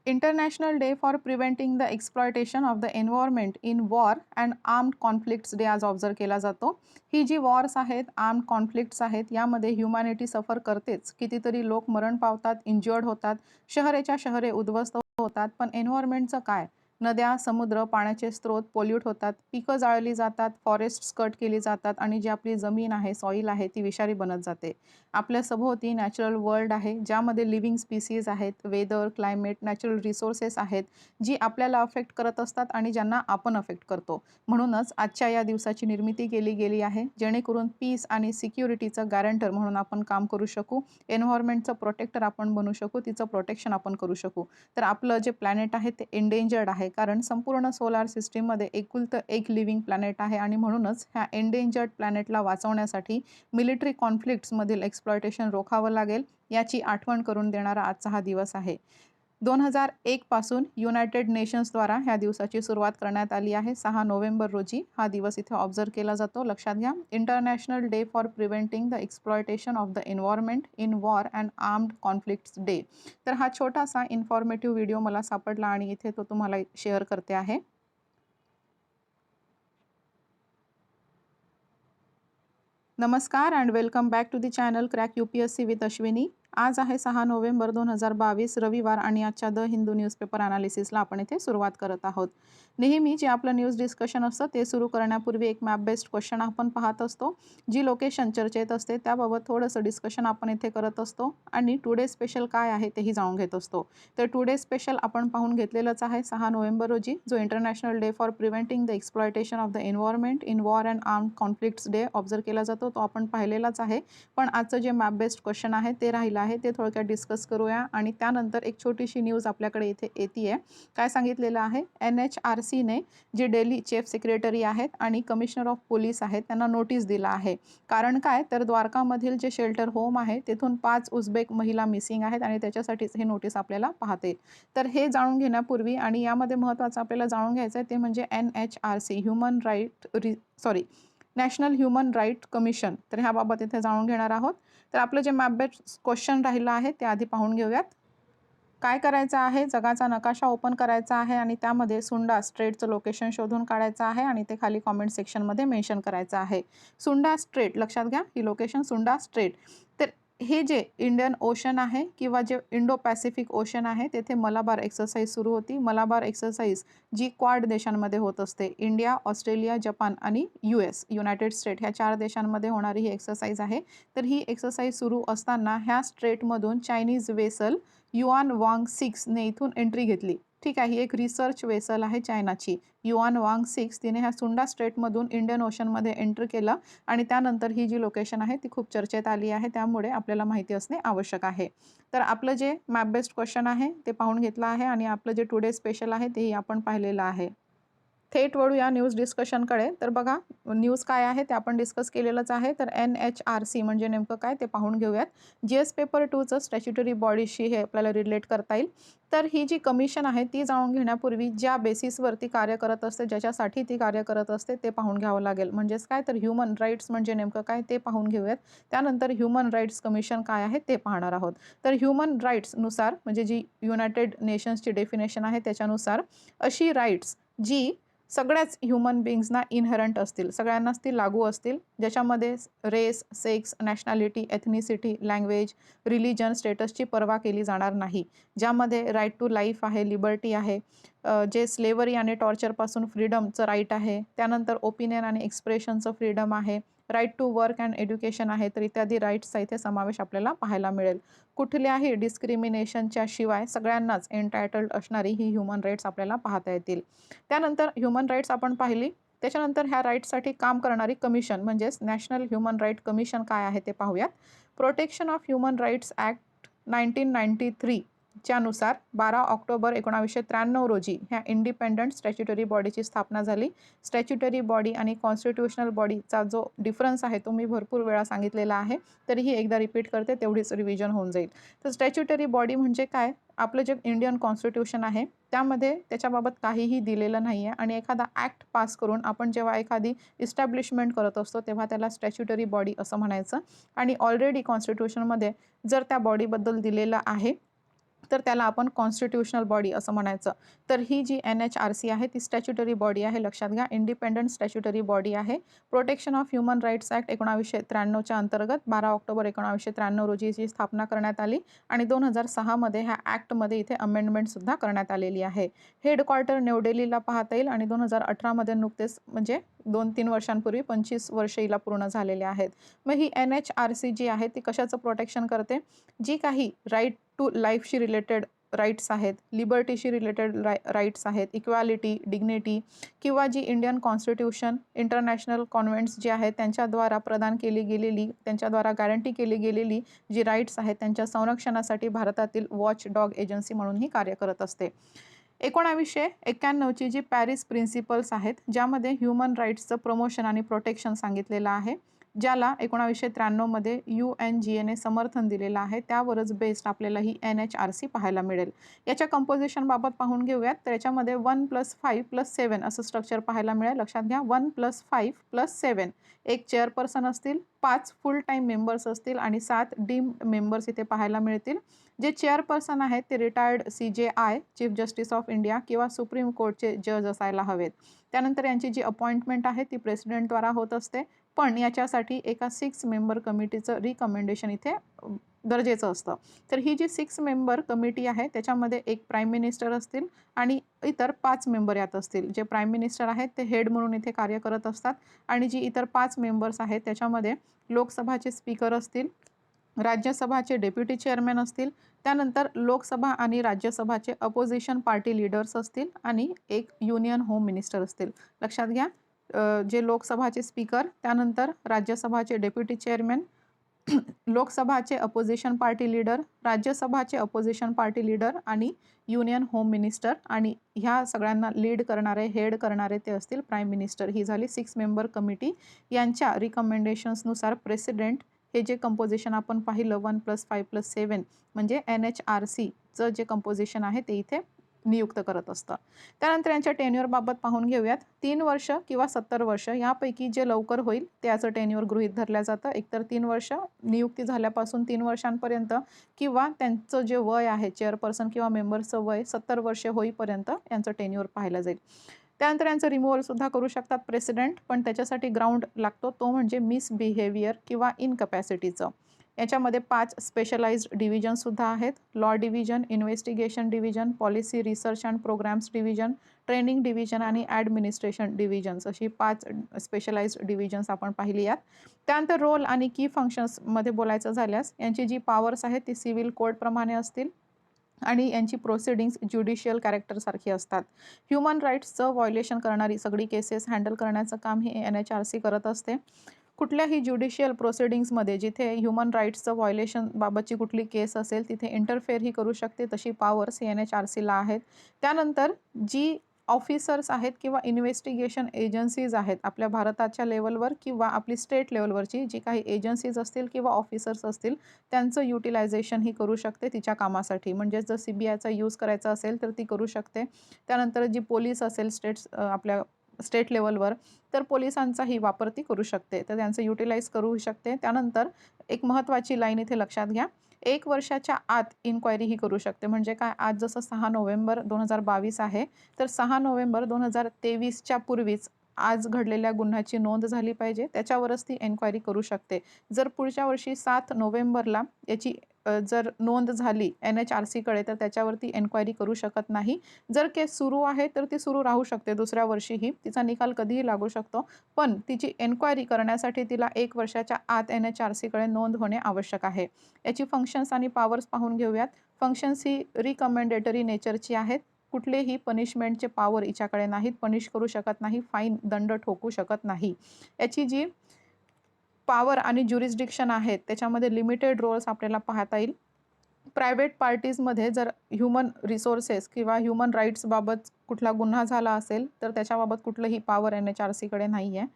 International day for preventing the exploitation of the environment in war and armed conflicts day आज observe केला जातो. ही जी Wars आहेत, armed conflicts आहेत, यामध्ये humanity सफर करतेच. कितीतरी लोक मरण पावतात, इंज्युअर्ड होतात, शहरेच्या शहरे उद्ध्वस्त होतात. पण एन्व्हायरमेंटचं काय? नद्या, समुद्र, पाण्याचे स्रोत पोल्यूट होतात, पिकं जाळली जातात, फॉरेस्ट्स कट केली जातात आणि जी आपली जमीन आहे, सॉईल आहे, ती विषारी बनत जाते. आपल्या सभोवती नॅचरल वर्ल्ड आहे, ज्यामध्ये लिव्हिंग स्पीसीज आहेत, वेदर, क्लायमेट, नॅचरल रिसोर्सेस आहेत, जी आपल्याला अफेक्ट करत असतात आणि ज्यांना आपण अफेक्ट करतो. म्हणूनच आजच्या या दिवसाची निर्मिती केली गेली आहे, जेणेकरून पीस आणि सिक्युरिटीचं गॅरंटर म्हणून आपण काम करू शकू, एन्व्हायरमेंटचं प्रोटेक्टर आपण बनू शकू, तिचं प्रोटेक्शन आपण करू शकू. तर आपलं जे प्लॅनेट आहे ते एंडेंजर्ड आहे, कारण संपूर्ण सोलार सिस्टीममध्ये एकुलतं एक लिव्हिंग प्लॅनेट आहे आणि म्हणूनच ह्या एंडेंजर्ड प्लॅनेटला वाचवण्यासाठी मिलिटरी कॉन्फ्लिक्ट्समधील एक्सप्लॉयटेशन रोखावं लागेल, याची आठवण करून देणारा आजचा हा दिवस आहे. 2001 पासून युनायटेड नेशन्सद्वारा ह्या दिवसाची सुरुवात करण्यात आली आहे. 6 नोव्हेंबर रोजी हा दिवस इथे ऑब्झर्व केला जातो. लक्षात घ्या, international day for preventing the exploitation of the environment in war and armed conflicts day. तर हा छोटासा इन्फॉर्मेटिव्ह व्हिडिओ मला सापडला आणि इथे तो तुम्हाला शेअर करते आहे. नमस्कार and welcome back to the channel crack UPSC with Ashwini. आज आहे 6 नोव्हेंबर 2022 रविवार आणि आजच्या द हिंदू न्यूजपेपर अनालिसिसला आपण इथे सुरुवात करत आहोत. नेहमी जे आपलं न्यूज डिस्कशन असतं ते सुरू करण्यापूर्वी एक मॅप बेस्ड क्वेश्चन आपण पाहत असतो. जी लोकेशन चर्चेत असते त्याबाबत थोडंसं डिस्कशन आपण इथे करत असतो आणि टुडे स्पेशल काय आहे तेही जाणून घेत असतो. तर टुडे स्पेशल आपण पाहून घेतलेलंच आहे 6 नोव्हेंबर रोजी, जो international day for preventing the exploitation of the environment in war and armed conflicts day observe केला जातो. तो आपण पाहिलेलाच आहे. पण आजचं जे मॅप बेस्ड क्वेश्चन आहे ते राहिलं आहे, ते थोडक्यात डिस्कस करूया आणि त्यानंतर एक छोटीशी न्यूज आपल्याकडे इथे येते. काय सांगितलेलं आहे, NHRCने जे डेली चीफ सेक्रेटरी आहेत आणि कमिशनर ऑफ पोलीस आहेत त्यांना नोटीस दिला आहे. कारण काय, तर द्वारकामधील जे शेल्टर होम आहे तिथून 5 उझबेक महिला मिसिंग आहेत आणि त्याच्यासाठीच हे नोटीस आपल्याला पाहता येईल. तर हे जाणून घेण्यापूर्वी आणि यामध्ये महत्त्वाचं आपल्याला जाणून घ्यायचं आहे ते म्हणजे NHRC national human right commission. तर ह्याबाबत इथे जाणून घेणार आहोत. तर आपलं जे मॅप बेस्ड क्वेश्चन राहिलं आहे ते आधी पाहून घेऊयात. काय करायचं आहे, जगाचा नकाशा ओपन करायचा आहे आणि त्यामध्ये सुंडा स्ट्रेटचं लोकेशन शोधून काढायचं आहे आणि ते खाली कॉमेंट सेक्शनमध्ये मेन्शन करायचं आहे. सुंडा स्ट्रेट, लक्षात घ्या ही लोकेशन सुंडा स्ट्रेट. तर हे जे इंडियन ओशन आहे किंवा जे इंडो पॅसिफिक ओशन आहे तेथे मलाबार एक्सरसाइज सुरू होती. मलाबार एक्सरसाइज जी क्वाड देशांमध्ये होत असते, इंडिया, ऑस्ट्रेलिया, जपान आणि युनायटेड स्टेट ह्या 4 देशांमध्ये होणारी ही एक्सरसाइज आहे. तर ही एक्सरसाइज सुरू असताना ह्या स्ट्रेटमधून चायनीज वेसल युआन वांग 6 ने इथून एंट्री घेतली. ठीक आहे, ही एक रिसर्च वेसल आहे चायनाची. युआन वांग 6 तिने ह्या सुंडा स्ट्रेटमधून इंडियन ओशनमध्ये एंटर केलं आणि त्यानंतर ही जी लोकेशन आहे ती खूप चर्चेत आली आहे, त्यामुळे आपल्याला माहिती असणे आवश्यक आहे. तर आपलं जे मॅप बेस्ड क्वेश्चन आहे ते पाहून घेतलं आहे आणि आपलं जे टुडे स्पेशल आहे तेही आपण पाहिलेलं आहे. थेट वळूया न्यूज डिस्कशनकडे. तर बघा, न्यूज काय आहे ते आपण डिस्कस केलेलंच आहे. तर NHRC म्हणजे नेमकं काय ते पाहून घेऊयात. GS पेपर 2चं स्टॅच्युटरी बॉडीशी हे आपल्याला रिलेट करता येईल. तर ही जी कमिशन आहे ती जाणून घेण्यापूर्वी ज्या बेसिसवरती कार्य करत असते, ज्याच्यासाठी ती कार्य करत असते ते पाहून घ्यावं लागेल. म्हणजेच काय, तर ह्युमन राईट्स म्हणजे नेमकं काय ते पाहून घेऊयात. त्यानंतर ह्युमन राईट्स कमिशन काय आहे ते पाहणार आहोत. तर ह्युमन राईट्सनुसार म्हणजे जी युनायटेड नेशन्सची डेफिनेशन आहे त्याच्यानुसार अशी राईट्स जी सगळ्याच ह्युमन बिंग्सना इनहेरंट असतील, सगळ्यांनाच ती लागू असतील, ज्याच्यामध्ये race, sex, nationality, ethnicity, language, religion, स्टेटसची पर्वा केली जाणार नाही. ज्यामध्ये राईट टू लाईफ आहे, लिबर्टी आहे, जे स्लेवरी आणि टॉर्चरपासून फ्रीडमचं राईट आहे, त्यानंतर ओपिनियन आणि एक्सप्रेशनचं फ्रीडम आहे, right to work and education आहे. तर इत्यादी राईट्सचा इथे समावेश आपल्याला पाहायला मिळेल. कुठल्याही डिस्क्रिमिनेशनच्या शिवाय सगळ्यांनाच एंटायटल्ड असणारी ही ह्युमन राईट्स आपल्याला पाहता येतील. त्यानंतर ह्युमन राईट्स आपण पाहिली. त्याच्यानंतर ह्या राईट्ससाठी काम करणारी कमिशन म्हणजेच नॅशनल ह्युमन राईट कमिशन काय आहे ते पाहूयात. Protection of human rights act 1993 च्यानुसार 12 ऑक्टोबर 1993 रोजी ह्या इंडिपेंडंट स्टॅच्युटरी बॉडीची स्थापना झाली. स्टॅच्युटरी बॉडी आणि कॉन्स्टिट्युशनल बॉडीचा जो डिफरन्स आहे तो मी भरपूर वेळा सांगितलेला आहे, तरीही एकदा रिपीट करते, तेवढीच रिव्हिजन होऊन जाईल. तर स्टॅच्युटरी बॉडी म्हणजे काय, आपलं जे इंडियन कॉन्स्टिट्यूशन आहे त्यामध्ये त्याच्याबाबत काहीही दिलेलं नाही आहे आणि एखादा ॲक्ट पास करून आपण जेव्हा एखादी इस्टॅब्लिशमेंट करत असतो तेव्हा त्याला स्टॅच्युटरी बॉडी असं म्हणायचं. आणि ऑलरेडी कॉन्स्टिट्यूशनमध्ये जर त्या बॉडीबद्दल दिलेलं आहे तर त्याला आपण कॉन्स्टिट्यूशनल बॉडी असं म्हणायचं. तर ही जी NHRC आहे ती स्टॅच्युटरी बॉडी आहे, लक्षात घ्या. इंडिपेंडंट स्टॅच्युटरी बॉडी आहे. Protection of human rights act 1993च्या अंतर्गत 12 ऑक्टोबर 1993 रोजी याची स्थापना करण्यात आली आणि 2006 मध्ये ह्या ॲक्टमध्ये इथे अमेंडमेंटसुद्धा करण्यात आलेली आहे. हेडक्वार्टर न्यू दिल्लीला पाहता येईल आणि 2018 मध्ये नुकतेच म्हणजे 2-3 वर्षांपूर्वी 25 वर्ष हिला पूर्ण झालेले आहेत. मग ही NHRC जी आहे ती कशाचं प्रोटेक्शन करते? जी काही राईट टू लाईफशी रिलेटेड राईट्स आहेत, लिबर्टीशी रिलेटेड राईट्स आहेत, इक्वॅलिटी, डिग्निटी किंवा जी इंडियन कॉन्स्टिट्यूशन, इंटरनॅशनल कॉन्व्हेंट्स जे आहेत त्यांच्याद्वारा प्रदान केली गेलेली, त्यांच्याद्वारा गॅरंटी केली गेलेली जी राईट्स आहेत त्यांच्या संरक्षणासाठी भारतातील वॉच डॉग एजन्सी म्हणूनही कार्य करत असते. 1991ची जी पॅरिस प्रिन्सिपल्स आहेत ज्यामध्ये ह्युमन राईट्सचं प्रमोशन आणि प्रोटेक्शन सांगितलेलं आहे, ज्याला 1993 मध्ये UNGAने समर्थन दिलेलं आहे, त्यावरच बेस्ड आपल्याला ही NHRC पाहायला मिळेल. याच्या कंपोजिशनबाबत पाहून घेऊयात. तर याच्यामध्ये 1+5+7 असं स्ट्रक्चर पाहायला मिळेल. लक्षात घ्या, 1+5+7 एक चेअरपर्सन असतील, 5 फुल टाईम मेंबर्स असतील आणि 7 डीम्ड मेंबर्स इथे पाहायला मिळतील. जे चेअरपर्सन आहेत ते retired CJI chief justice of India किंवा सुप्रीम कोर्टचे जज असायला हवेत. त्यानंतर यांची जी अपॉइंटमेंट आहे ती प्रेसिडेंटद्वारा होत असते, पण याच्यासाठी एका 6 मेंबर कमिटीचं रिकमेंडेशन इथे गरजेचं असतं. तर ही जी 6 मेंबर कमिटी आहे त्याच्यामध्ये एक प्राईम मिनिस्टर असतील आणि इतर 5 मेंबर यात असतील. जे प्राईम मिनिस्टर आहेत ते हेड म्हणून इथे कार्य करत असतात आणि जी इतर 5 मेंबर्स आहेत त्याच्यामध्ये लोकसभाचे स्पीकर असतील, राज्यसभाचे डेप्युटी चेअरमॅन असतील, त्यानंतर लोकसभा आणि राज्यसभाचे अपोजिशन पार्टी लीडर्स असतील आणि एक युनियन होम मिनिस्टर असतील. लक्षात घ्या, जे लोकसभाचे स्पीकर, त्यानंतर राज्यसभाचे डेप्युटी चेअरमॅन, लोकसभाचे अपोजिशन पार्टी लीडर, राज्यसभाचे अपोजिशन पार्टी लीडर आणि युनियन होम मिनिस्टर आणि ह्या सगळ्यांना लीड करणारे, हेड करणारे ते असतील प्राईम मिनिस्टर. ही झाली 6 मेंबर कमिटी. यांच्या रिकमेंडेशन्सनुसार प्रेसिडेंट हे जे कंपोजिशन आपण पाहिलं 1+5+7 म्हणजे NHRCचं जे कंपोजिशन आहे ते इथे नियुक्त करत असतं. त्यानंतर यांच्या टेन्युअरबाबत पाहून घेऊयात. 3 वर्ष किंवा 70 वर्ष यापैकी जे लवकर होईल त्याचं टेन्युअर गृहीत धरलं जातं. एकतर 3 वर्ष नियुक्ती झाल्यापासून 3 वर्षांपर्यंत किंवा त्यांचं जे वय आहे चेअरपर्सन किंवा मेंबर्सचं वय 70 वर्षे होईपर्यंत यांचं टेन्युअर पाहिलं जाईल. त्यानंतर यांचं रिमूव्हलसुद्धा करू शकतात प्रेसिडेंट, पण त्याच्यासाठी ग्राउंड लागतो, तो म्हणजे मिसबिहेवियर किंवा इनकपॅसिटीचं. याच्यामध्ये 5 स्पेशलाइज्ड डिव्हिजनसुद्धा आहेत. Law division, investigation division, policy research and programmes division, training division आणि ॲडमिनिस्ट्रेशन डिव्हिजन्स अशी 5 स्पेशलाइज्ड डिव्हिजन्स आपण पाहिली आहेत. त्यानंतर रोल आणि की फंक्शन्समध्ये बोलायचं झाल्यास यांची जी पॉवर्स आहेत ती सिव्हिल कोडप्रमाणे असतील आणि यांची प्रोसिडिंग्स ज्युडिशियल कॅरेक्टरसारखी असतात. ह्युमन राईट्सचं व्हायोलेशन करणारी सगळी केसेस हँडल करण्याचं काम ही NHRC करत असते. कुठल्याही ज्युडिशियल प्रोसिडिंग्समध्ये जिथे ह्युमन राईट्सचं व्हायोलेशन बाबतची कुठली केस असेल तिथे इंटरफेअरही करू शकते, तशी पॉवर्स NHRCला आहेत. त्यानंतर जी ऑफिसर्स आहेत किंवा इन्व्हेस्टिगेशन एजन्सीज आहेत आपल्या भारताच्या लेवलवर किंवा आपली स्टेट लेवलवरची जी काही एजन्सीज असतील किंवा ऑफिसर्स असतील त्यांचं युटिलायझेशन ही करू शकते तिच्या कामासाठी. म्हणजे जर CBIचा यूज करायचा असेल तर ती करू शकते. त्यानंतर जी पोलीस असेल आपल्या स्टेट लेवलवर तर पोलिसांचाही वापर ती करू शकते, तर त्यांचं युटिलाइज करू शकते. त्यानंतर एक महत्त्वाची लाईन इथे लक्षात घ्या, 1 वर्षाच्या आत इन्क्वायरी ही करू शकते. म्हणजे काय, आज जसं 6 नोव्हेंबर 2022 आहे तर 6 नोव्हेंबर 2023च्या पूर्वीच आज घडलेल्या गुन्ह्याची नोंद झाली पाहिजे, त्याच्यावरच ती एन्क्वायरी करू शकते. जर पुढच्या वर्षी 7 नोव्हेंबरला याची जर नोंद झाली NHRCकडे तर त्याच्यावरती एन्क्वायरी करू शकत नाही. जर केस सुरू आहे तर ती सुरू राहू शकते दुसऱ्या वर्षीही, तिचा निकाल कधीही लागू शकतो, पण तिची एन्क्वायरी करण्यासाठी तिला 1 वर्षाच्या आत NHRCकडे नोंद होणे आवश्यक आहे. याची फंक्शन्स आणि पॉवर्स पाहून घेऊयात. फंक्शन्स ही रिकमेंडेटरी नेचरची आहेत. कुठलेही पनिशमेंटचे पॉवर हिच्याकडे नाहीत, पनिश करू शकत नाही, फाईन दंड ठोकू शकत नाही. याची जी पॉवर आणि ज्युरिस्डिक्शन आहेत त्याच्यामध्ये लिमिटेड रोल्स आपल्याला पाहता येईल. प्रायव्हेट पार्टीजमध्ये जर ह्युमन रिसोर्सेस किंवा ह्युमन राईट्सबाबत कुठला गुन्हा झाला असेल तर त्याच्याबाबत कुठलंही पॉवर NHRCकडे नाही आहे.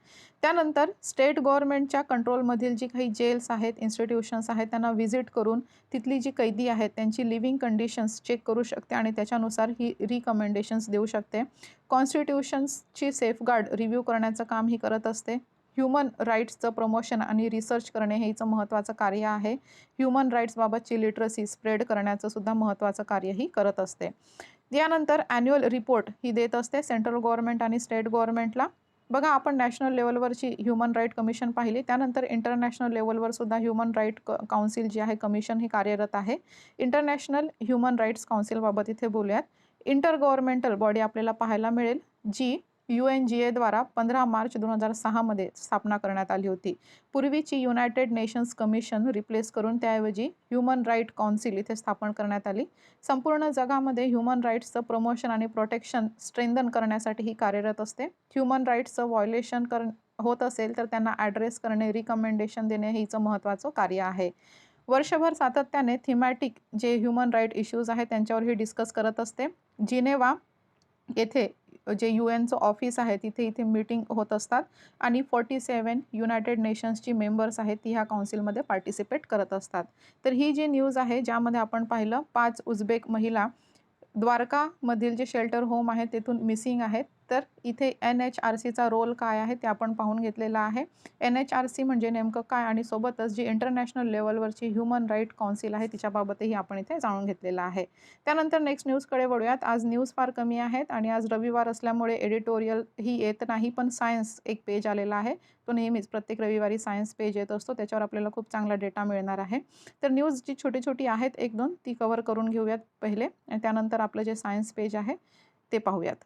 त्यानंतर स्टेट गव्हर्नमेंटच्या कंट्रोलमधील जी काही जेल्स आहेत, इन्स्टिट्यूशन्स आहेत त्यांना व्हिजिट करून तिथली जी कैदी आहेत त्यांची लिव्हिंग कंडिशन्स चेक करू शकते आणि त्याच्यानुसार ही रिकमेंडेशन्स देऊ शकते. कॉन्स्टिट्यूशन्सची सेफगार्ड रिव्ह्यू करण्याचं काम ही करत असते. ह्युमन राईट्सचं प्रमोशन आणि रिसर्च करणे हे हिचं महत्त्वाचं कार्य आहे. ह्युमन राईट्सबाबतची लिटरसी स्प्रेड करण्याचं सुद्धा महत्त्वाचं कार्य ही करत असते. यानंतर ॲन्युअल रिपोर्ट ही देत असते सेंट्रल गव्हर्नमेंट आणि स्टेट गव्हर्नमेंटला. बघा, आपण नॅशनल लेवलवरची ह्युमन राईट कमिशन पाहिली, त्यानंतर इंटरनॅशनल लेवलवर सुद्धा ह्युमन राईट काउन्सिल जी आहे कमिशन ही कार्यरत आहे. इंटरनॅशनल ह्युमन राईट्स काउन्सिलबाबत इथे बोलूयात. इंटर गव्हर्नमेंटल बॉडी आपल्याला पाहायला मिळेल, जी UNGA द्वारा 15 मार्च 2006 मध्ये स्थापना करण्यात आली होती. पूर्वीची युनायटेड नेशन्स कमिशन रिप्लेस करून त्याऐवजी ह्युमन राईट काउन्सिल इथे स्थापन करण्यात आली. संपूर्ण जगामध्ये ह्युमन राईट्सचं प्रमोशन आणि प्रोटेक्शन स्ट्रेंथन करण्यासाठी ही कार्यरत असते. ह्युमन राईट्सचं व्हायोलेशन होत असेल तर त्यांना ॲड्रेस करणे, रिकमेंडेशन देणे हे हिचं महत्त्वाचं कार्य आहे. वर्षभर सातत्याने थीमॅटिक जे ह्युमन राईट इश्यूज आहेत त्यांच्यावर ही डिस्कस करत असते. जिनेवा येथे जे UNचं ऑफिस आहे तिथे इथे मीटिंग होत असतात आणि 47 युनायटेड नेशन्सची मेंबर्स आहेत ती ह्या काउन्सिलमध्ये पार्टिसिपेट करत असतात. तर ही जी न्यूज आहे ज्यामध्ये आपण पाहिलं 5 उझबेक महिला द्वारकामधील जे शेल्टर होम आहे तेथून मिसिंग आहेत. तर इथे NHRCचा रोल काय आहे ते आपण पाहून घेतलेला आहे. NHRC म्हणजे नेमकं काय आणि सोबतच जी इंटरनॅशनल लेवलवरची ह्युमन राईट काउन्सिल आहे तिच्याबाबतही आपण इथे जाणून घेतलेलं आहे. त्यानंतर नेक्स्ट न्यूजकडे वळूयात. आज न्यूज फार कमी आहेत आणि आज रविवार असल्यामुळे एडिटोरियल ही येत नाही, पण सायन्स एक पेज आलेला आहे. तो नेहमीच प्रत्येक रविवारी सायन्स पेज येत असतो, त्याच्यावर आपल्याला खूप चांगला डेटा मिळणार आहे. तर न्यूज जी छोटी छोटी आहेत 1-2 ती कव्हर करून घेऊयात पहिले आणि त्यानंतर आपलं जे सायन्स पेज आहे ते पाहूयात.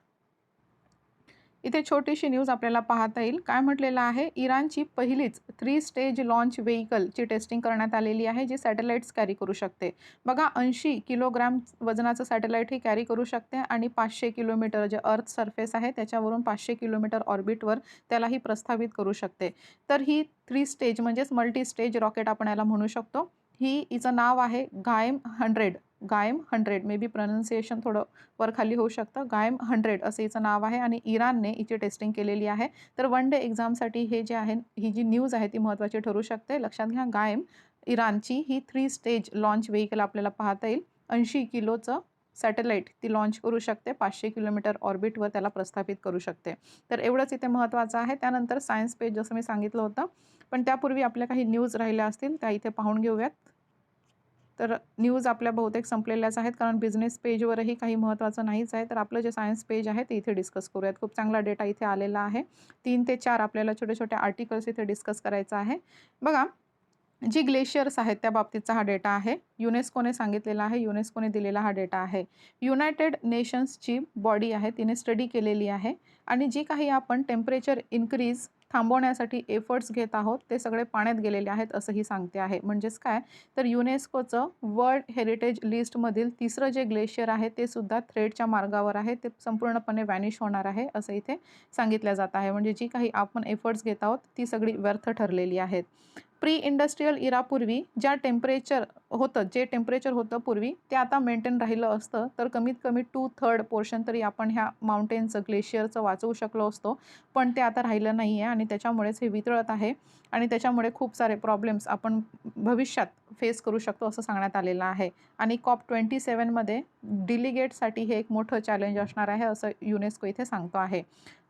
इथे छोटीशी न्यूज आपल्याला पाहता येईल. काय म्हटलेलं आहे, इराणची पहिलीच 3 स्टेज लॉन्च व्हेइकलची टेस्टिंग करण्यात आलेली आहे, जी सॅटेलाइट्स कॅरी करू शकते. बघा, 80 किलोग्राम वजनाचं सॅटेलाइट ही कॅरी करू शकते आणि 500 किलोमीटर जे अर्थ सरफेस आहे त्याच्यावरून 500 किलोमीटर ऑर्बिटवर त्यालाही प्रस्थापित करू शकते. तर ही 3 स्टेज म्हणजेच मल्टी स्टेज रॉकेट आपण याला म्हणू शकतो. हिचं नाव आहे गायम 100 मे बी प्रोनाउन्सिएशन थोडं वरखाली होऊ शकतं. गायम 100 असं हिचं नाव आहे आणि इराणने हिची टेस्टिंग केलेली आहे. तर वन डे एक्झामसाठी हे जे आहे ही जी न्यूज आहे ती महत्त्वाची ठरू शकते. लक्षात घ्या, गायम इराणची ही 3 स्टेज लॉन्च व्हेइकल आपल्याला पाहता येईल. 80 किलोचं सॅटेलाइट ती लॉन्च करू शकते, 500 किलोमीटर ऑर्बिटवर त्याला प्रस्थापित करू शकते. तर एवढंच इथे महत्त्वाचं आहे. त्यानंतर सायन्स पेज जसं मी सांगितलं होतं, पण त्यापूर्वी आपल्या काही न्यूज राहिल्या असतील त्या इथे पाहून घेऊयात. तर न्यूज आपल्या बहुतेक संपलेल्याच आहेत, कारण बिझनेस पेजवरही काही महत्त्वाचं नाहीच आहे. तर आपलं जे सायन्स पेज आहे ते इथे डिस्कस करूयात. खूप चांगला डेटा इथे आलेला आहे. 3 ते 4 आपल्याला छोटे छोटे आर्टिकल्स इथे डिस्कस करायचं आहे. बघा, जी ग्लेशियर्स आहेत त्या बाबतीतचा हा डेटा आहे. युनेस्कोने सांगितलेला आहे, युनेस्कोने दिलेला हा डेटा आहे. युनायटेड नेशन्सची बॉडी आहे, तिने स्टडी केलेली आहे आणि जी काही आपण टेम्परेचर इन्क्रीज थांबवण्यासाठी एफर्ट्स घेत आहोत ते सगळे पाण्यात गेलेले आहेत असंही सांगते आहे. म्हणजेच काय, तर युनेस्कोचं वर्ल्ड हेरिटेज लिस्टमधील 3रं जे ग्लेशियर आहे ते सुद्धा थ्रेटच्या मार्गावर आहे, ते संपूर्णपणे व्हॅनिश होणार आहे असं इथे सांगितलं जात आहे. म्हणजे जी काही आपण एफर्ट्स घेत आहोत ती सगळी व्यर्थ ठरलेली आहेत. प्री इंडस्ट्रियल इरापूर्वी जे टेम्परेचर होतं पूर्वी ते आता मेंटेन राहिलं असतं तर कमीत कमी 2/3 पोर्शन तरी आपण ह्या माउंटेनचं ग्लेशियरचं वाचवू शकलो असतो. पण ते आता राहिलं नाही आहे आणि त्याच्यामुळेच हे वितळत आहे आणि त्याच्यामुळे खूप सारे प्रॉब्लेम्स आपण भविष्यात फेस करू शकतो असं सांगण्यात आलेलं आहे. आणि COP27 मध्ये डिलिगेटसाठी हे एक मोठं चॅलेंज असणार आहे असं युनेस्को इथे सांगतो आहे.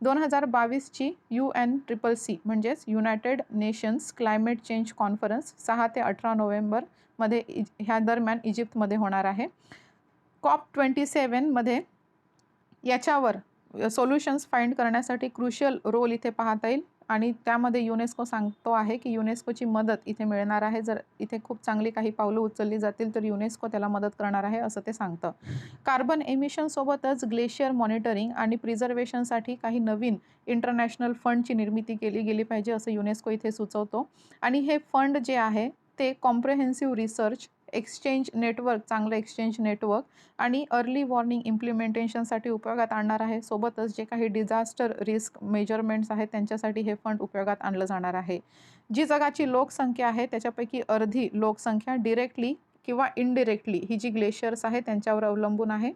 2022ची UNCCC म्हणजेच United nations climate change conference 6 ते 18 नोव्हेंबरमध्ये ह्या दरम्यान इजिप्तमध्ये होणार आहे. COP27 मध्ये याच्यावर सोल्युशन्स फाइंड करण्यासाठी क्रुशियल रोल इथे पाहता येईल आणि त्यामध्ये युनेस्को सांगतो आहे की युनेस्कोची मदत इथे मिळणार आहे. जर इथे खूप चांगली काही पावलं उचलली जातील तर युनेस्को त्याला मदत करणार आहे असं ते सांगतं. कार्बन एमिशनसोबतच ग्लेशियर मॉनिटरिंग आणि प्रिझर्वेशनसाठी काही नवीन इंटरनॅशनल फंडची निर्मिती केली गेली पाहिजे असं युनेस्को इथे सुचवतो. आणि हे फंड जे आहे ते कॉम्प्रेहेन्सिव्ह रिसर्च, एक्सचेंज नेटवर्क, चांगलं एक्सचेंज नेटवर्क आणि अर्ली वॉर्निंग इम्प्लिमेंटेशनसाठी उपयोगात आणणार आहे. सोबतच जे काही डिझास्टर रिस्क मेजरमेंट्स आहेत त्यांच्यासाठी हे फंड उपयोगात आणलं जाणार आहे. जी जगाची लोकसंख्या आहे त्याच्यापैकी अर्धी लोकसंख्या डिरेक्टली किंवा इनडिरेक्टली ही जी ग्लेशियर्स आहे त्यांच्यावर अवलंबून आहे.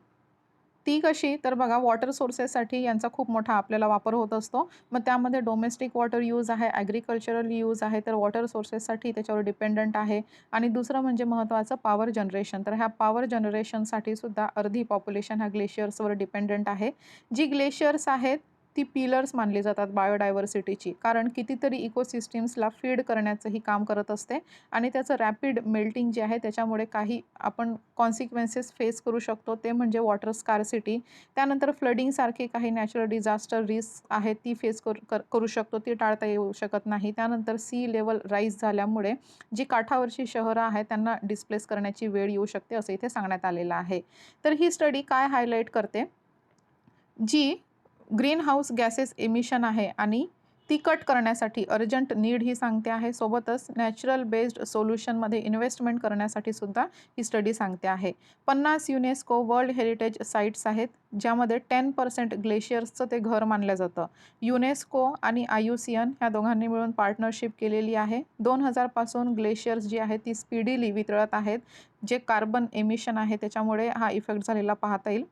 ती कशी, तर बघा, वॉटर सोर्सेससाठी यांचा खूप मोठा आपल्याला वापर होत असतो. मग त्यामध्ये डोमेस्टिक वॉटर यूज आहे, ॲग्रिकल्चरल यूज आहे, तर वॉटर सोर्सेससाठी त्याच्यावर डिपेंडंट आहे. आणि दुसरं म्हणजे महत्त्वाचं पॉवर जनरेशन. तर ह्या पॉवर जनरेशनसाठी सुद्धा अर्धी पॉप्युलेशन ह्या ग्लेशियर्सवर डिपेंडंट आहे. जी ग्लेशियर्स आहेत ती पिलर्स मानली जातात बायोडायव्हर्सिटीची, कारण कितीतरी इकोसिस्टम्सला फीड करण्याचं ही काम करत असते आणि त्याचं रॅपिड मेल्टिंग जे आहे त्याच्यामुळे काही आपण कॉन्सिक्वेन्सेस फेस करू शकतो, ते म्हणजे वॉटर स्कार्सिटी. त्यानंतर फ्लडिंगसारखे काही नॅचरल डिझास्टर रिस्क आहेत ती फेस करू शकतो, ती टाळता येऊ शकत नाही. त्यानंतर सी लेवल राईज झाल्यामुळे जी काठावरची शहरं आहेत त्यांना डिस्प्लेस करण्याची वेळ येऊ शकते, असं इथे सांगण्यात आलेलं आहे. तर ही स्टडी काय हायलाईट करते, जी ग्रीन हाऊस गॅसेस एमिशन आहे आणि ती कट करण्यासाठी अर्जंट नीड ही सांगते आहे. सोबतच नॅचरल बेस्ड सोल्युशनमध्ये इन्व्हेस्टमेंट करण्यासाठी सुद्धा ही स्टडी सांगते आहे. 50 युनेस्को वर्ल्ड हेरिटेज साईट्स आहेत, ज्यामध्ये 10% ग्लेशियर्सचं ते घर मानलं जातं. युनेस्को आणि IUCN ह्या दोघांनी मिळून पार्टनरशिप केलेली आहे. 2000 पासून ग्लेशियर्स जी आहेत ती स्पीडीली वितळत आहेत, जे कार्बन एमिशन आहे त्याच्यामुळे हा इफेक्ट झालेला पाहता येईल.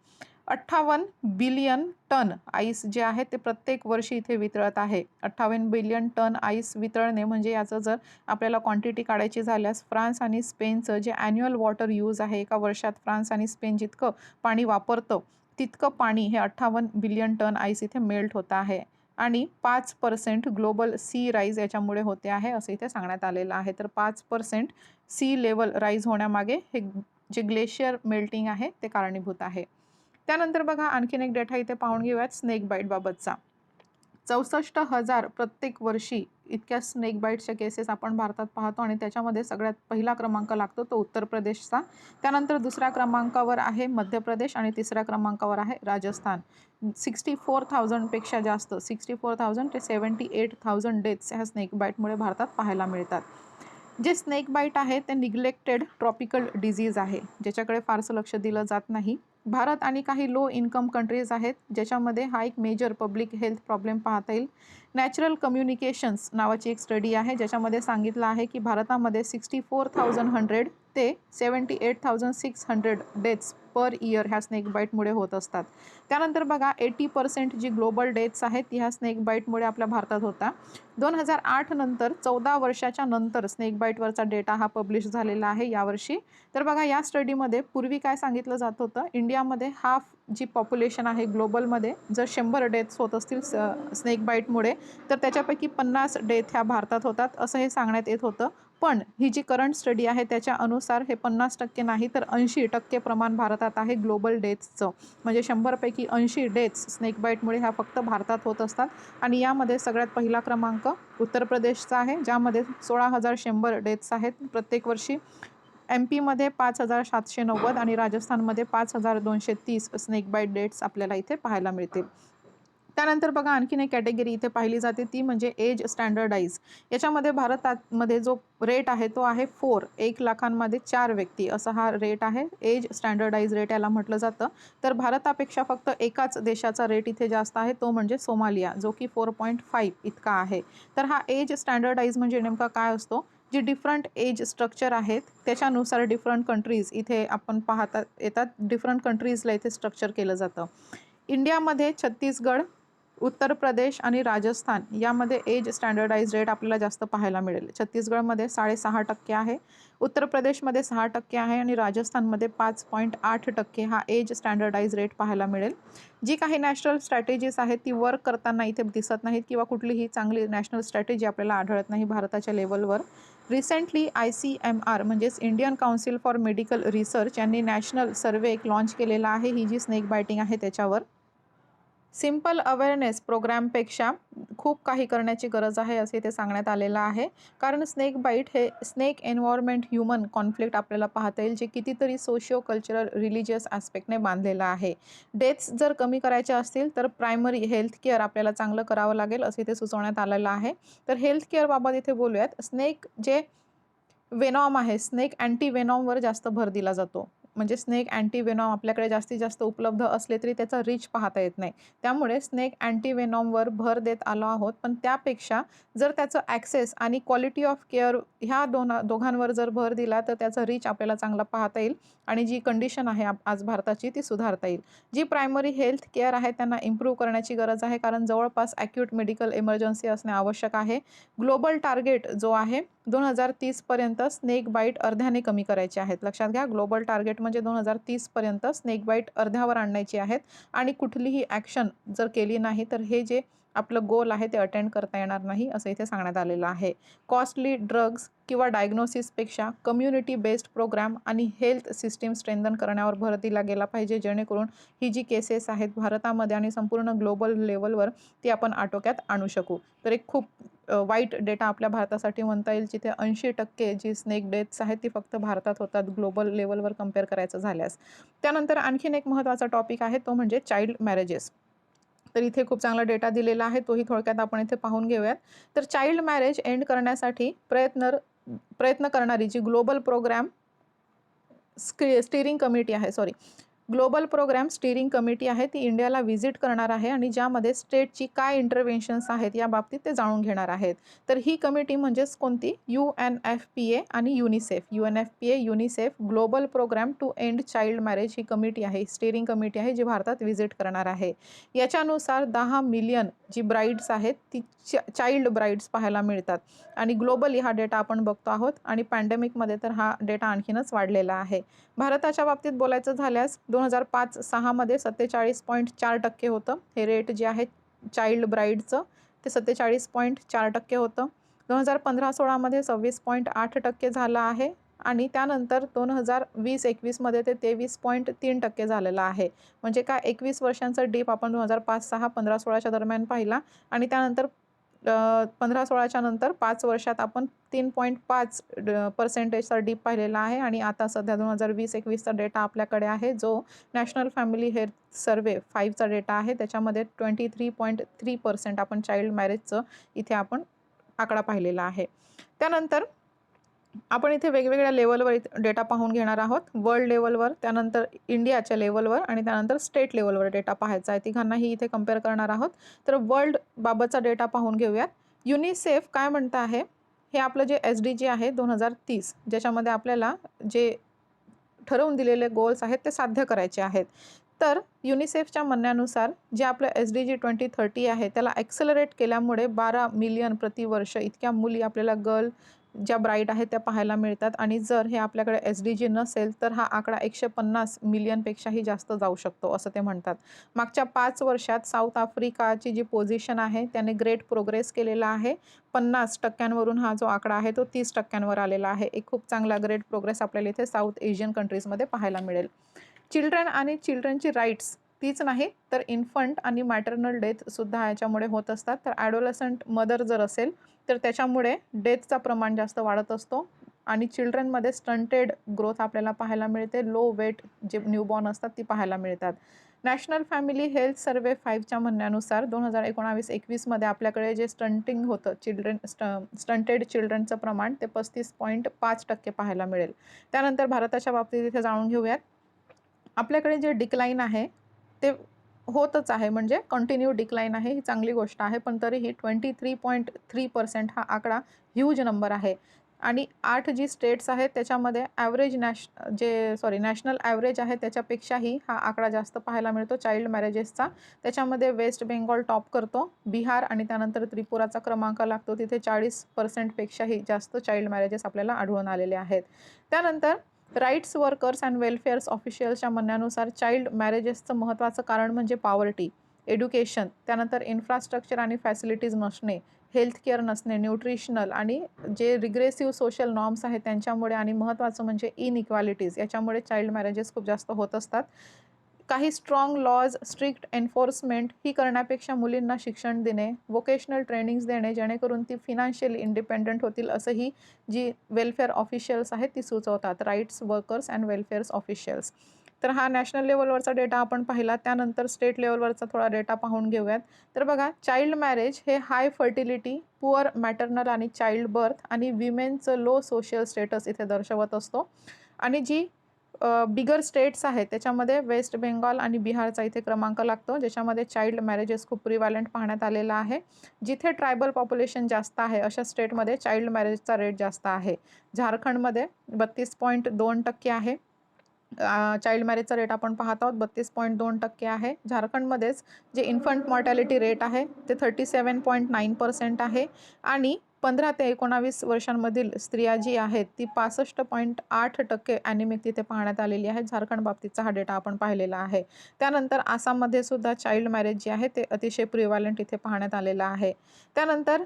58 बिलियन टन आईस जे आहे ते प्रत्येक वर्षी इथे वितळत आहे. 58 बिलियन टन आईस वितळणे म्हणजे याचं जर आपल्याला क्वांटिटी काढायची झाल्यास फ्रान्स आणि स्पेनचं जे ॲन्युअल वॉटर यूज आहे, एका वर्षात फ्रान्स आणि स्पेन जितकं पाणी वापरतं तितकं पाणी हे 58 बिलियन टन आईस इथे मेल्ट होत आहे आणि 5% ग्लोबल सी राईज याच्यामुळे होते आहे, असं इथे सांगण्यात आलेलं आहे. तर 5% सी लेवल राईज होण्यामागे हे जे ग्लेशियर मेल्टिंग आहे ते कारणीभूत आहे. त्यानंतर बघा आणखीन एक डेटा इथे पाहून घेऊयात स्नेक बाईट बाबतचा. 64,000 प्रत्येक वर्षी इतक्या स्नेक बाईटच्या केसेस आपण भारतात पाहतो आणि त्याच्यामध्ये सगळ्यात पहिला क्रमांक लागतो तो उत्तर प्रदेशचा. त्यानंतर दुसऱ्या क्रमांकावर आहे मध्य प्रदेश आणि तिसऱ्या क्रमांकावर आहे राजस्थान. 64,000 पेक्षा जास्त 64,000 ते 78,000 डेथ्स ह्या स्नेक बाईटमुळे भारतात पाहायला मिळतात. जे स्नेक बाईट आहे ते निग्लेक्टेड ट्रॉपिकल डिझीज आहे, ज्याच्याकडे फारसं लक्ष दिलं जात नाही. भारत आणि काही लो इन्कम कंट्रीज आहेत ज्याच्यामध्ये हा एक मेजर पब्लिक हेल्थ प्रॉब्लेम पाहता येईल. नॅचरल कम्युनिकेशन्स नावाची एक स्टडी आहे ज्याच्यामध्ये सांगितलं आहे की भारतामध्ये 64,100 ते 78,600 डेथ्स पर इयर ह्या स्नेक बाईटमुळे होत असतात. त्यानंतर बघा 80% जी ग्लोबल डेथ्स आहेत ती ह्या स्नेक बाईटमुळे आपल्या भारतात होता. 2008 नंतर 14 वर्षाच्या नंतर स्नेक बाईटवरचा डेटा हा पब्लिश झालेला आहे यावर्षी. तर बघा या स्टडीमध्ये पूर्वी काय सांगितलं जात होतं, इंडियामध्ये हाफ जी पॉप्युलेशन आहे ग्लोबलमध्ये जर 100 डेथ्स होत असतील स्नेक बाईटमुळे तर त्याच्यापैकी 50 डेथ ह्या भारतात होतात, असं हे सांगण्यात येत होतं. पण ही जी करंट स्टडी आहे त्याच्या अनुसार हे 50% नाही तर 80% प्रमाण भारतात आहे ग्लोबल डेथ्सचं. म्हणजे 100 पैकी 80 डेथ्स स्नेक बाईटमुळे ह्या फक्त भारतात होत असतात आणि यामध्ये सगळ्यात पहिला क्रमांक उत्तर प्रदेशचा आहे, ज्यामध्ये 16,100 डेथ्स आहेत प्रत्येक वर्षी. MP मध्ये 5,790 आणि राजस्थानमध्ये 5,230 स्नेक बाईट डेथ्स आपल्याला इथे पाहायला मिळतील. त्यानंतर बघा आणखीन एक कॅटेगरी इथे पाहिली जाते ती म्हणजे एज स्टँडर्डाईज. याच्यामध्ये भारतामध्ये जो रेट आहे तो आहे 4, 1 लाखांमध्ये 4 व्यक्ती असा हा रेट आहे. एज स्टँडर्डाईज रेट याला म्हटलं जातं. तर भारतापेक्षा फक्त एकाच देशाचा रेट इथे जास्त आहे, तो म्हणजे सोमालिया, जो की 4.5 इतका आहे. तर हा एज स्टँडर्डाईज म्हणजे नेमका काय असतो, जी डिफरंट एज स्ट्रक्चर आहेत त्याच्यानुसार डिफरंट कंट्रीज इथे आपण पाहता येतात. डिफरंट कंट्रीजला इथे स्ट्रक्चर केलं जातं. इंडियामध्ये छत्तीसगड, उत्तर प्रदेश आणि राजस्थान यामध्ये एज स्टँडर्डाईज रेट आपल्याला जास्त पाहायला मिळेल. छत्तीसगडमध्ये 6.5% आहे, उत्तर प्रदेशमध्ये 6% आहे आणि राजस्थानमध्ये 5.8% हा एज स्टँडर्डाईज रेट पाहायला मिळेल. जी काही नॅशनल स्ट्रॅटेजीज आहेत ती वर्क करताना इथे दिसत नाहीत किंवा कुठलीही चांगली नॅशनल स्ट्रॅटेजी आपल्याला आढळत नाही भारताच्या लेवलवर. रिसेंटली ICMR म्हणजेच Indian council for medical research यांनी नॅशनल सर्वे एक लॉन्च केलेला आहे ही जी स्नेक बायटिंग आहे त्याच्यावर. सिम्पल अवेअरनेस प्रोग्रामपेक्षा खूप काही करण्याची गरज आहे असे ते सांगण्यात आलेलं आहे, कारण स्नेक बाईट हे स्नेक एन्व्हायरमेंट ह्युमन कॉन्फ्लिक्ट आपल्याला पाहता येईल, जे कितीतरी सोशिओ कल्चरल रिलिजियस ॲस्पेक्टने बांधलेलं आहे. डेथ्स जर कमी करायच्या असतील तर प्रायमरी हेल्थ केअर आपल्याला चांगलं करावं लागेल असे ते सुचवण्यात आलेलं आहे. तर हेल्थ केअरबाबत इथे बोलूयात. स्नेक जे वेनॉम आहे, स्नेक अँटी वेनॉमवर जास्त भर दिला जातो. म्हणजे स्नेक अँटी वेनॉम आपल्याकडे जास्तीत जास्त उपलब्ध असले तरी त्याचा रीच पाहता येत नाही, त्यामुळे स्नेक अँटी वेनॉमवर भर देत आलो आहोत. पण त्यापेक्षा जर त्याचं ॲक्सेस आणि क्वालिटी ऑफ केअर ह्या दोघांवर जर भर दिला तर त्याचा रीच आपल्याला चांगला पाहता येईल आणि जी कंडिशन आहे आज भारताची ती सुधारता येईल. जी प्रायमरी हेल्थ केअर आहे त्यांना इम्प्रूव्ह करण्याची गरज आहे, कारण जवळपास ॲक्यूट मेडिकल इमर्जन्सी असणे आवश्यक आहे. ग्लोबल टार्गेट जो आहे 2030पर्यंत स्नेक बाईट अर्ध्याने कमी करायचे आहेत. लक्षात घ्या, ग्लोबल टार्गेट म्हणजे 2030पर्यंत स्नेक बाईट अर्ध्यावर आणण्याची आहेत. आणि कुठलीही ॲक्शन जर केली नाही तर हे जे आपलं गोल आहे ते अटेंड करता येणार नाही, असं इथे सांगण्यात आलेलं आहे. कॉस्टली ड्रग्ज किंवा डायग्नोसिसपेक्षा कम्युनिटी बेस्ड प्रोग्राम आणि हेल्थ सिस्टीम स्ट्रेंथन करण्यावर भर दिला गेला पाहिजे, जेणेकरून ही जी केसेस आहेत भारतामध्ये आणि संपूर्ण ग्लोबल लेवलवर ती आपण आटोक्यात आणू शकू. तर एक खूप वाईट डेटा आपल्या भारतासाठी म्हणता येईल, जिथे 80% जी स्नेक डेथ्स आहेत ती फक्त भारतात होतात ग्लोबल लेवलवर कंपेअर करायचं झाल्यास. त्यानंतर आणखीन एक महत्त्वाचा टॉपिक आहे, तो म्हणजे चाइल्ड मॅरेजेस. तर इथे खूप चांगला डेटा दिलेला आहे, तोही थोडक्यात आपण इथे पाहून घेऊयात. तर चाइल्ड मॅरेज एंड करण्यासाठी प्रयत्न करणारी जी ग्लोबल प्रोग्राम स्टीरिंग कमिटी आहे, ग्लोबल प्रोग्राम स्टीरिंग कमिटी आहे, ती इंडियाला व्हिजिट करणार आहे आणि ज्यामध्ये स्टेटची काय इंटरव्हेन्शन्स आहेत या बाबतीत ते जाणून घेणार आहेत. तर ही कमिटी म्हणजेच कोणती? UNFPA आणि UNICEF. UNFPA, UNICEF global programme to end child marriage ही कमिटी आहे, स्टीरिंग कमिटी आहे, जी भारतात व्हिजिट करणार आहे. याच्यानुसार 10 मिलियन जी ब्राईड्स आहेत ती चाइल्ड ब्राईड्स पाहायला मिळतात आणि ग्लोबली हा डेटा आपण बघतो आहोत आणि पॅन्डेमिकमध्ये तर हा डेटा आणखीनच वाढलेला आहे. भारताच्या बाबतीत बोलायचं झाल्यास 2005-06 मध्ये 47.4% होतं हे रेट जे आहे चाइल्ड ब्राईडचं, ते 47.4% होतं. 2015-16 मध्ये 26.8% झालं आहे आणि त्यानंतर 2020-21 मध्ये ते 23.3% झालेलं आहे. म्हणजे काय, 21 वर्षांचा डीप आपण 2005-06, 15-16च्या दरम्यान पाहिला आणि त्यानंतर 15-16च्या नंतर 5 वर्षात आपण 3.5% डीप पाहिलेला आहे आणि आता सध्या 2020-21चा डेटा आपल्याकडे आहे, जो नॅशनल फॅमिली हेल्थ सर्वे 5चा डेटा आहे. त्याच्यामध्ये 23.3% आपण चाइल्ड मॅरेजचं इथे आपण आकडा पाहिलेला आहे. त्यानंतर आपण इथे वेगवेगळ्या लेवलवर डेटा पाहून घेणार आहोत, वर्ल्ड लेवलवर, त्यानंतर इंडियाच्या लेवलवर आणि त्यानंतर स्टेट लेवलवर डेटा पाहायचा आहे. तिघांनाही इथे कम्पेअर करणार आहोत. तर वर्ल्ड बाबतचा डेटा पाहून घेऊयात. युनिसेफ काय म्हणतं आहे, हे आपलं जे SDG आहे 2030, ज्याच्यामध्ये आपल्याला जे ठरवून दिलेले गोल्स आहेत ते साध्य करायचे आहेत. तर युनिसेफच्या म्हणण्यानुसार जे आपलं SDG 2030 आहे त्याला ॲक्सेलरेट केल्यामुळे 12 मिलियन प्रतिवर्ष इतक्या मुली आपल्याला गर्ल ज्या ब्राईड आहेत त्या पाहायला मिळतात आणि जर हे आपल्याकडे SDG नसेल तर हा आकडा 150 मिलियनपेक्षाही जास्त जाऊ शकतो, असं ते म्हणतात. मागच्या 5 वर्षात साऊथ आफ्रिकाची जी पोझिशन आहे त्याने ग्रेट प्रोग्रेस केलेला आहे. 50% हा जो आकडा आहे तो 30% आलेला आहे. एक खूप चांगला ग्रेट प्रोग्रेस आपल्याला इथे साऊथ एशियन कंट्रीजमध्ये पाहायला मिळेल. चिल्ड्रन आणि चिल्ड्रनची राईट्स तीच नाही तर इन्फंट आणि मॅटर्नल डेथसुद्धा याच्यामुळे होत असतात. तर ॲडोलसंट मदर जर असेल तर त्याच्यामुळे डेथचा प्रमाण जास्त वाढत असतो आणि चिल्ड्रनमध्ये स्टंटेड ग्रोथ आपल्याला पाहायला मिळते. लो वेट जे न्यूबॉर्न असतात ती पाहायला मिळतात. नॅशनल फॅमिली हेल्थ सर्वे 5च्या म्हणण्यानुसार 2019-21 मध्ये आपल्याकडे जे स्टंटिंग होतं स्टंटेड चिल्ड्रनचं प्रमाण ते 35.5% पाहायला मिळेल. त्यानंतर भारताच्या बाबतीत इथे जाणून घेऊयात. आपल्याकडे जे डिक्लाईन आहे ते होतच आहे, म्हणजे कंटिन्यू डिक्लाईन आहे, ही चांगली गोष्ट आहे. पण तरीही 23.3% हा आकडा ह्यूज नंबर आहे आणि 8 जी स्टेट्स आहेत त्याच्यामध्ये नॅशनल ॲव्हरेज आहे त्याच्यापेक्षाही हा आकडा जास्त पाहायला मिळतो चाइल्ड मॅरेजेसचा. त्याच्यामध्ये वेस्ट बेंगॉल टॉप करतो, बिहार आणि त्यानंतर त्रिपुराचा क्रमांक लागतो, तिथे 40%पेक्षाही जास्त चाइल्ड मॅरेजेस आपल्याला आढळून आलेले आहेत. त्यानंतर राईट्स वर्कर्स अँड वेलफेअर्स ऑफिशियल्सच्या म्हणण्यानुसार चाइल्ड मॅरेजेसचं महत्त्वाचं कारण म्हणजे पॉवर्टी, एड्युकेशन, त्यानंतर इन्फ्रास्ट्रक्चर आणि फॅसिलिटीज नसणे, हेल्थकेअर नसणे, न्यूट्रिशनल आणि जे रिग्रेसिव्ह सोशल नॉर्म्स आहेत त्यांच्यामुळे आणि महत्त्वाचं म्हणजे इनइक्वालिटीज, याच्यामुळे चाइल्ड मॅरेजेस खूप जास्त होत असतात. काही स्ट्रॉंग लॉज, स्ट्रिक्ट एन्फोर्समेंट ही करण्यापेक्षा मुलींना शिक्षण देणे, वोकेशनल ट्रेनिंग्स देणे, जेणेकरून ती फिनान्शियली इंडिपेंडंट होतील, असंही जी वेलफेअर ऑफिशियल्स आहेत ती सुचवतात, राईट्स वर्कर्स अँड वेलफेअर्स ऑफिशियल्स. तर हा नॅशनल लेवलवरचा डेटा आपण पाहिला. त्यानंतर स्टेट लेवलवरचा थोडा डेटा पाहून घेऊयात. तर बघा, चाइल्ड मॅरेज हे हाय फर्टिलिटी, पुअर मॅटर्नल आणि चाइल्ड बर्थ आणि विमेनचं लो सोशल स्टेटस इथे दर्शवत असतो. आणि जी बिगर स्टेट्स आहेत त्याच्यामध्ये वेस्ट बेंगॉल आणि बिहारचा इथे क्रमांक लागतो, ज्याच्यामध्ये चाइल्ड मॅरेजेस खूप प्रिव्हॅलंट पाहण्यात आलेला आहे. जिथे ट्रायबल पॉप्युलेशन जास्त आहे अशा स्टेटमध्ये चाइल्ड मॅरेजचा रेट जास्त आहे. झारखंडमध्ये 32.2% आहे. चाइल्ड मॅरेजचा रेट आपण पाहत आहोत, 32.2% आहे. झारखंडमध्येच जे इन्फंट मॉर्टॅलिटी रेट आहे ते 37.9% आहे आणि 15 ते 19 वर्षांमधील स्त्रिया जी आहेत ती 65.8% ॲनिमिक तिथे पाहण्यात आलेली आहे. झारखंड बाबतीतचा हा डेटा आपण पाहिलेला आहे. त्यानंतर आसाममध्ये सुद्धा चाइल्ड मॅरेज जे आहे ते अतिशय प्रिव्हॅलंट इथे पाहण्यात आलेलं आहे. त्यानंतर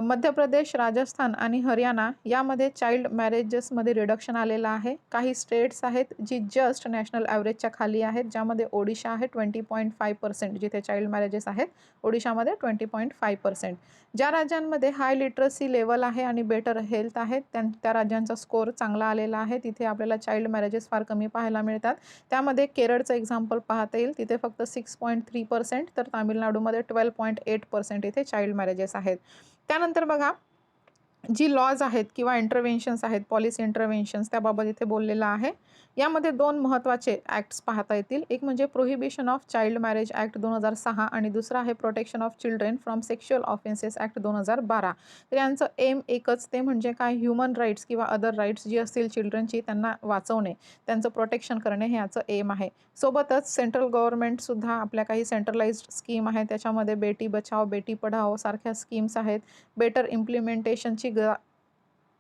मध्य प्रदेश, राजस्थान आणि हरियाणा यामध्ये चाइल्ड मॅरेजेसमध्ये रिडक्शन आलेलं आहे. काही स्टेट्स आहेत जी जस्ट नॅशनल ॲव्हरेजच्या खाली आहेत, ज्यामध्ये ओडिशा आहे 20.5% जिथे चाइल्ड मॅरेजेस आहेत. ओडिशामध्ये 20.5%. ज्या राज्यांमध्ये हाय लिटरसी लेवल आहे आणि बेटर हेल्थ आहे त्या राज्यांचा स्कोअर चांगला आलेला आहे. तिथे आपल्याला चाइल्ड मॅरेजेस फार कमी पाहायला मिळतात. त्यामध्ये केरळचं एक्झाम्पल पाहता येईल. तिथे फक्त 6.3%, तर तामिळनाडूमध्ये 12.8% इथे चाइल्ड मॅरेजेस आहेत. त्यानंतर बघा, जी लॉज आहेत किंवा इंटरव्हेन्शन्स आहेत, पॉलिसी इंटरव्हेन्शन्स, त्याबाबत इथे बोललेलं आहे. यामध्ये 2 महत्त्वाचे ॲक्ट्स पाहता येतील. एक म्हणजे prohibition of child marriage act 2006 आणि दुसरा आहे protection of children from sexual offences act 2012. तर यांचं एम एकच, ते म्हणजे काय, ह्युमन राईट्स किंवा अदर राईट्स जी असतील चिल्ड्रनची त्यांना वाचवणे, त्यांचं प्रोटेक्शन करणे हे याचं एम आहे. सोबतच सेंट्रल गव्हर्नमेंटसुद्धा आपल्या काही सेंट्रलाइज्ड स्कीम आहे, त्याच्यामध्ये बेटी बचाओ बेटी पढाओ सारख्या स्कीम्स आहेत. बेटर इम्प्लिमेंटेशनची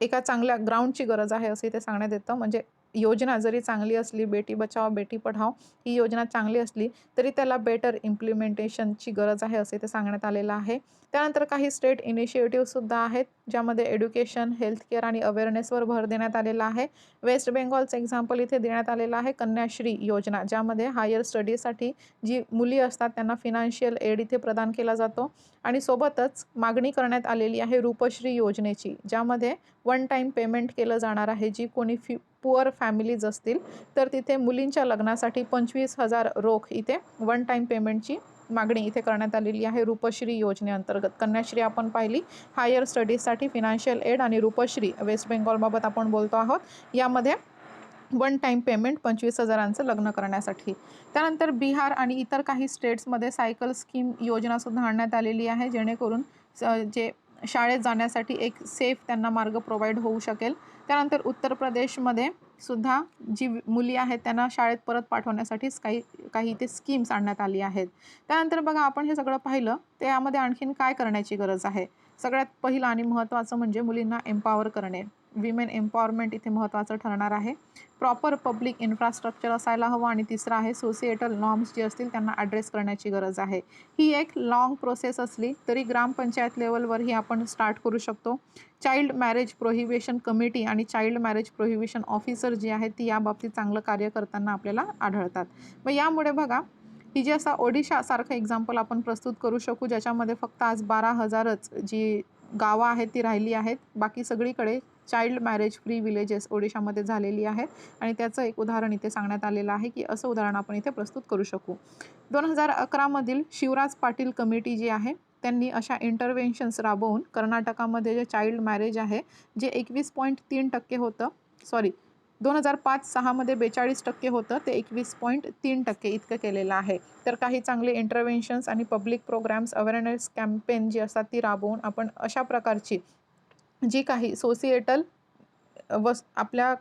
एका चांगल्या ग्राउंडची गरज आहे असं इथे सांगण्यात येतं. म्हणजे योजना जरी चांगली असली, बेटी बचाओ बेटी पढाओ ही योजना चांगली असली तरी त्याला बेटर इम्प्लिमेंटेशनची गरज आहे असं इथे सांगण्यात आलेलं आहे. त्यानंतर काही स्टेट इनिशिएटिव्हसुद्धा आहेत, ज्यामध्ये एड्युकेशन, हेल्थकेअर आणि अवेअरनेसवर भर देण्यात आलेला आहे. वेस्ट बेंगॉलचं एक्झाम्पल इथे देण्यात आलेलं आहे, कन्याश्री योजना, ज्यामध्ये हायर स्टडीजसाठी जी मुली असतात त्यांना फिनान्शियल एड इथे प्रदान केला जातो. आणि सोबतच मागणी करण्यात आलेली आहे रूपश्री योजनेची, ज्यामध्ये वन टाईम पेमेंट केलं जाणार आहे. जी कोणी पुअर फॅमिलीज असतील तर तिथे मुलींच्या लग्नासाठी 25,000 रोख इथे वन टाईम पेमेंटची मागणी इथे करण्यात आलेली आहे रूपश्री योजनेअंतर्गत. कन्याश्री आपण पाहिली, हायर स्टडीजसाठी फिनान्शियल एड, आणि रूपश्री वेस्ट बेंगॉलबाबत आपण बोलतो आहोत, यामध्ये वन टाईम पेमेंट 25,000चं लग्न करण्यासाठी. त्यानंतर बिहार आणि इतर काही स्टेट्समध्ये सायकल स्कीम योजनासुद्धा आणण्यात आलेली आहे, जेणेकरून जे शाळेत जाण्यासाठी एक सेफ त्यांना मार्ग प्रोव्हाइड होऊ शकेल. त्यानंतर उत्तर प्रदेशमध्ये सुद्धा जी मुली आहेत त्यांना शाळेत परत पाठवण्यासाठीच काही इथे स्कीम्स आणण्यात आली आहेत. त्यानंतर बघा, आपण हे सगळं पाहिलं, त्यामध्ये आणखीन काय करण्याची गरज आहे. सगळ्यात पहिलं आणि महत्त्वाचं म्हणजे मुलींना एम्पॉवर करणे. विमेन एम्पॉवरमेंट इथे महत्त्वाचं ठरणार आहे. प्रॉपर पब्लिक इन्फ्रास्ट्रक्चर असायला हवं, आणि तिसरं आहे सोसिएटल नॉर्म्स जे असतील त्यांना ॲड्रेस करण्याची गरज आहे. ही एक लाँग प्रोसेस असली तरी ग्रामपंचायत लेवलवरही आपण स्टार्ट करू शकतो. चाइल्ड मॅरेज प्रोहिबिशन कमिटी आणि चाइल्ड मॅरेज प्रोहिबिशन ऑफिसर जी आहेत ती याबाबतीत चांगलं कार्य करताना आपल्याला आढळतात. मग यामुळे बघा, ही जी असा ओडिशासारखं एक्झाम्पल आपण प्रस्तुत करू शकू, ज्याच्यामध्ये फक्त आज 12,000च जी गावं आहेत ती राहिली आहेत. बाकी सगळीकडे चाइल्ड मॅरेज फ्री विलेजेस ओडिशामध्ये झालेली आहेत, आणि त्याचं एक उदाहरण इथे सांगण्यात आलेलं आहे की असं उदाहरण आपण इथे प्रस्तुत करू शकू. 2011मधील शिवराज पाटील कमिटी जी आहे त्यांनी अशा इंटरव्हेन्शन्स राबवून कर्नाटकामध्ये जे चाइल्ड मॅरेज आहे, जे 21.3% होतं, 2005-06 मध्ये 42% होतं, ते 21.3% इतकं केलेलं आहे. तर काही चांगले इंटरव्हेन्शन्स आणि पब्लिक प्रोग्राम्स, अवेअरनेस कॅम्पेन जी असतात ती राबवून आपण अशा प्रकारची जी काही सोसिएटल आपल्या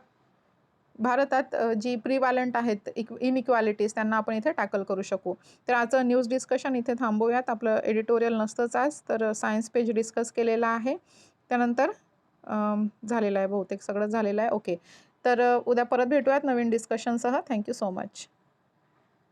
भारतात जी प्रिव्हॅलंट आहेत इनइक्वॅलिटीज त्यांना आपण इथे टॅकल करू शकू. तर आजचं न्यूज डिस्कशन इथे थांबवूयात. आपलं एडिटोरियल नसतंच आज, तर सायन्स पेज डिस्कस केलेला आहे. त्यानंतर झालेलं आहे, बहुतेक सगळं झालेलं आहे. ओके, तर उद्या परत भेटूयात नवीन डिस्कशनसह. Thank you so much.